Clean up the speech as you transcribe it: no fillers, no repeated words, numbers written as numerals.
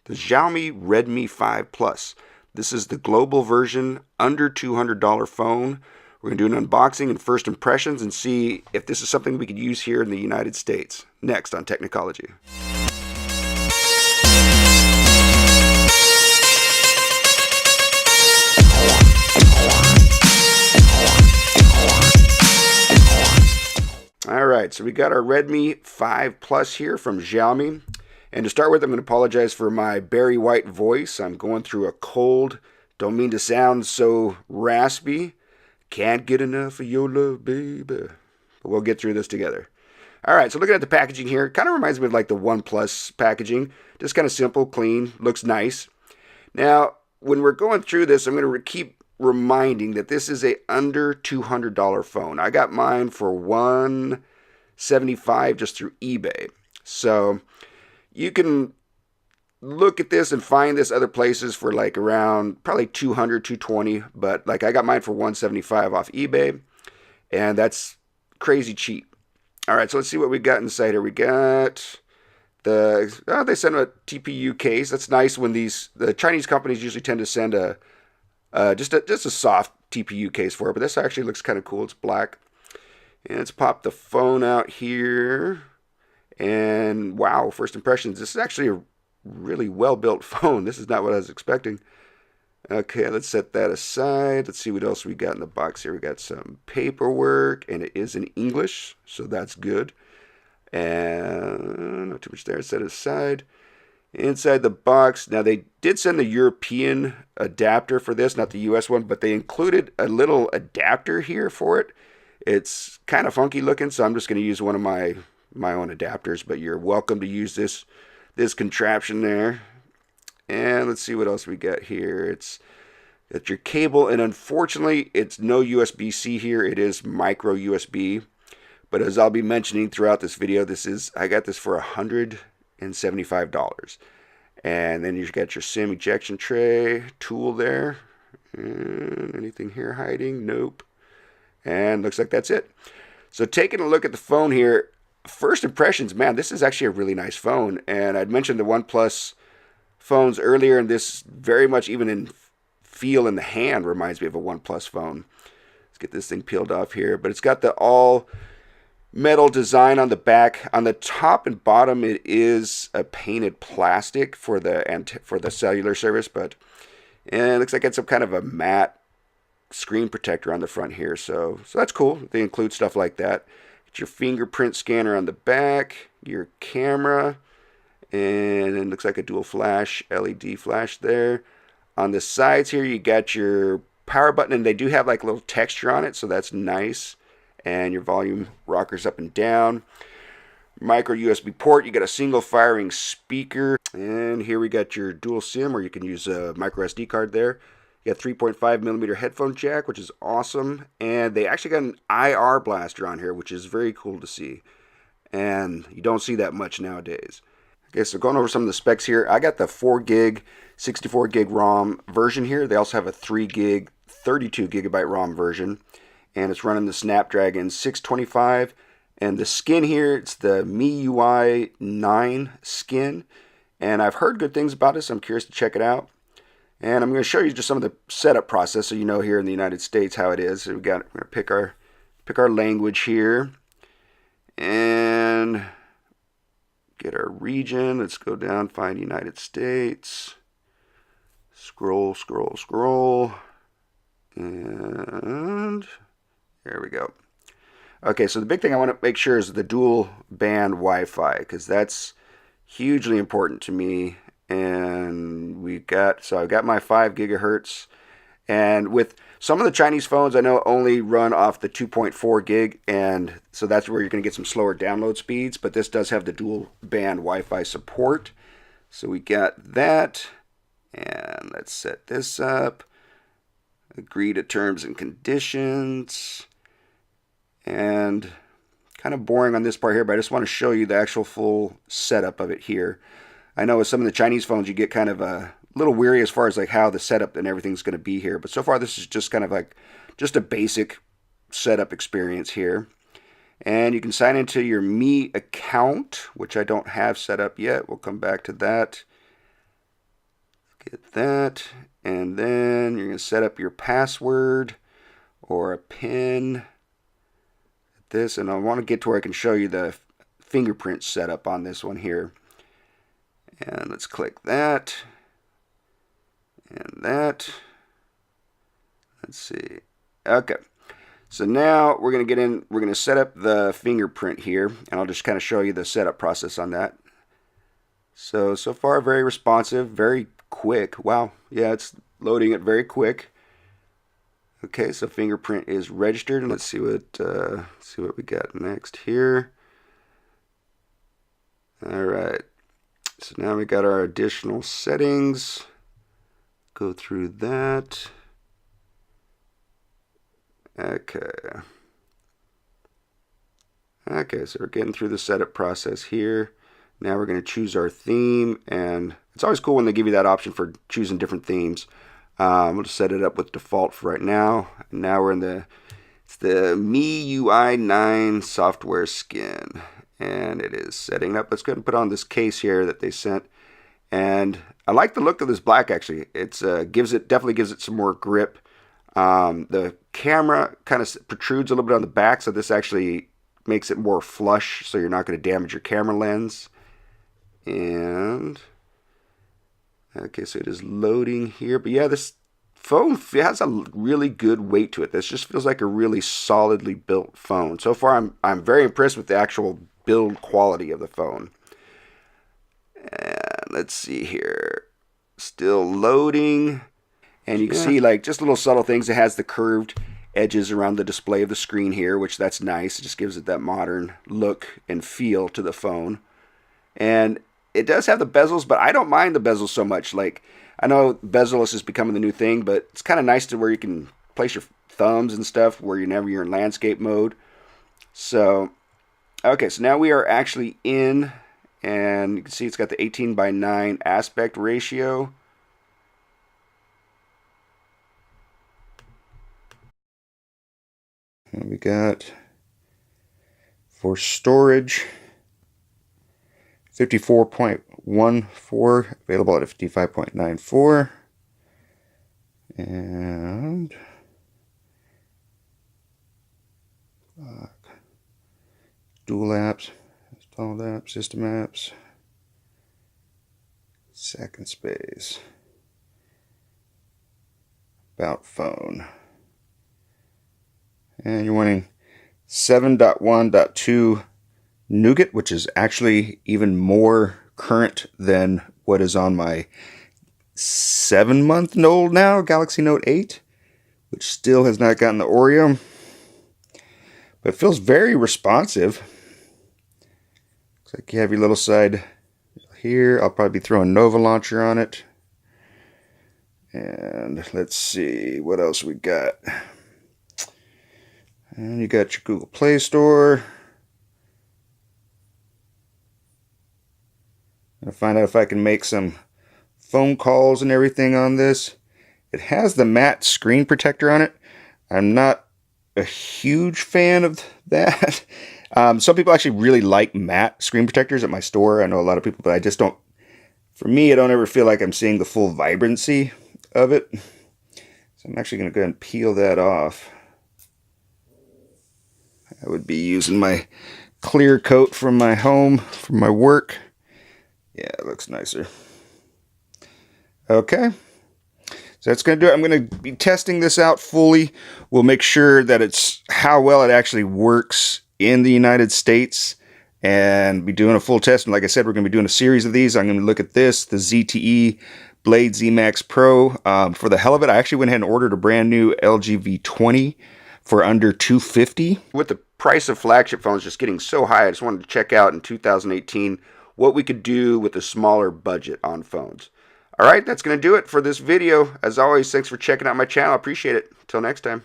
the Xiaomi Redmi 5 Plus. This is the global version, under $200 phone. We're going to do an unboxing and first impressions and see if this is something we could use here in the United States. Next on Technology. Alright, so we got our Redmi 5 Plus here from Xiaomi. And to start with, I'm going to apologize for my Barry White voice. I'm going through a cold. Don't mean to sound so raspy. Can't get enough of your love, baby. But we'll get through this together. Alright, so looking at the packaging here, it kind of reminds me of like the OnePlus packaging. Just kind of simple, clean, looks nice. Now, when we're going through this, I'm going to keep reminding that this is a under $200 phone. I got mine for $175 just through eBay. So you can look at this and find this other places for like around probably $200, $220, but like I got mine for $175 off eBay, and that's crazy cheap. All right, so let's see what we got inside here. We got they sent a TPU case. That's nice when the Chinese companies usually tend to send just a soft TPU case for it, but this actually looks kind of cool. It's black. And let's pop the phone out here. And wow, first impressions. This is actually a really well-built phone. This is not what I was expecting. Okay, let's set that aside. Let's see what else we got in the box here. We got some paperwork, and it is in English, so that's good. And not too much there. Set it aside. Inside the box, now they did send the European adapter for this, not the US one, but they included a little adapter here for it. It's kind of funky looking, so I'm just going to use one of my own adapters, but you're welcome to use this contraption there. And let's see what else we got here. It's got your cable, and unfortunately it's no USB-C here. It is micro USB, but as I'll be mentioning throughout this video, I got this for $175. And then you've got your SIM ejection tray tool there. And anything here hiding? Nope. And looks like that's it. So taking a look at the phone here, first impressions, man, this is actually a really nice phone. And I'd mentioned the OnePlus phones earlier, and this very much, even in feel in the hand, reminds me of a OnePlus phone. Let's get this thing peeled off here. But it's got the all metal design on the back. On the top and bottom, it is a painted plastic for the cellular service, but it looks like it's some kind of a matte screen protector on the front here. So that's cool. They include stuff like that. Get your fingerprint scanner on the back, your camera, and it looks like a dual flash, LED flash there. On the sides here, you got your power button, and they do have like a little texture on it, so that's nice. And your volume rockers up and down. Micro USB port. You got a single firing speaker. And here we got your dual SIM, or you can use a micro SD card there. You got 3.5mm headphone jack, which is awesome. And they actually got an IR blaster on here, which is very cool to see. And you don't see that much nowadays. Okay, so going over some of the specs here. I got the 4GB, 64GB ROM version here. They also have a 3GB, 32GB ROM version. And it's running the Snapdragon 625. And the skin here, it's the MIUI 9 skin. And I've heard good things about this. I'm curious to check it out. And I'm going to show you just some of the setup process so you know here in the United States how it is. So we're going to pick our language here. And get our region. Let's go down, find United States. Scroll, scroll, scroll. And there we go. Okay, so the big thing I want to make sure is the dual band Wi-Fi, because that's hugely important to me. And I've got my 5 gigahertz. And with some of the Chinese phones, I know only run off the 2.4 gig, and so that's where you're going to get some slower download speeds. But this does have the dual band Wi-Fi support. So we got that. And let's set this up. Agree to terms and conditions. And kind of boring on this part here, but I just want to show you the actual full setup of it here. I know with some of the Chinese phones, you get kind of a little weary as far as like how the setup and everything's going to be here. But so far, this is just kind of like just a basic setup experience here. And you can sign into your Me account, which I don't have set up yet. We'll come back to that. Get that. And then you're going to set up your password or a PIN. This, and I want to get to where I can show you the fingerprint setup on this one here. And let's click that. And that. Let's see. Okay. So now we're going to get in, we're going to set up the fingerprint here, and I'll just kind of show you the setup process on that. So far very responsive, very quick. Wow. Yeah, it's loading it very quick. Okay, so fingerprint is registered, and let's see what we got next here. All right. So now we got our additional settings. Go through that. Okay. Okay, so we're getting through the setup process here. Now we're going to choose our theme, and it's always cool when they give you that option for choosing different themes. We'll just set it up with default for right now. And now we're in it's the MIUI 9 software skin, and it is setting up. Let's go ahead and put on this case here that they sent. And I like the look of this black, actually. It's definitely gives it some more grip. The camera kind of protrudes a little bit on the back, so this actually makes it more flush, so you're not going to damage your camera lens. And okay, so it is loading here. But yeah, this phone has a really good weight to it. This just feels like a really solidly built phone. So far, I'm very impressed with the actual build quality of the phone. And let's see here. Still loading. And you can see like just little subtle things. It has the curved edges around the display of the screen here, which that's nice. It just gives it that modern look and feel to the phone. And it does have the bezels, but I don't mind the bezels so much. Like, I know bezel-less is becoming the new thing, but it's kind of nice to where you can place your thumbs and stuff whenever you're in landscape mode. So, okay, so now we are actually in, and you can see it's got the 18:9 aspect ratio. And we got, for storage, 54.14, available at 55.94. And dual apps, installed apps, system apps, second space, about phone. And you're wanting 7.1.2 Nougat, which is actually even more current than what is on my 7-month-old now Galaxy Note 8, which still has not gotten the Oreo, but it feels very responsive. Looks like you have your little side here. I'll probably be throwing Nova Launcher on it. And let's see what else we got. And you got your Google Play Store. I'm gonna find out if I can make some phone calls and everything on this. It has the matte screen protector on it. I'm not a huge fan of that. Some people actually really like matte screen protectors at my store. I know a lot of people, but I just don't. For me, I don't ever feel like I'm seeing the full vibrancy of it. So I'm actually going to go ahead and peel that off. I would be using my clear coat from my home, from my work. Yeah, it looks nicer. Okay. So that's going to do it. I'm going to be testing this out fully. We'll make sure that it's how well it actually works in the United States and be doing a full test. And like I said, we're going to be doing a series of these. I'm going to look at this, the ZTE Blade Z Max Pro. For the hell of it, I actually went ahead and ordered a brand new LG V20 for under $250. With the price of flagship phones just getting so high, I just wanted to check out in 2018 what we could do with a smaller budget on phones. Alright, that's going to do it for this video. As always, thanks for checking out my channel. I appreciate it. Until next time.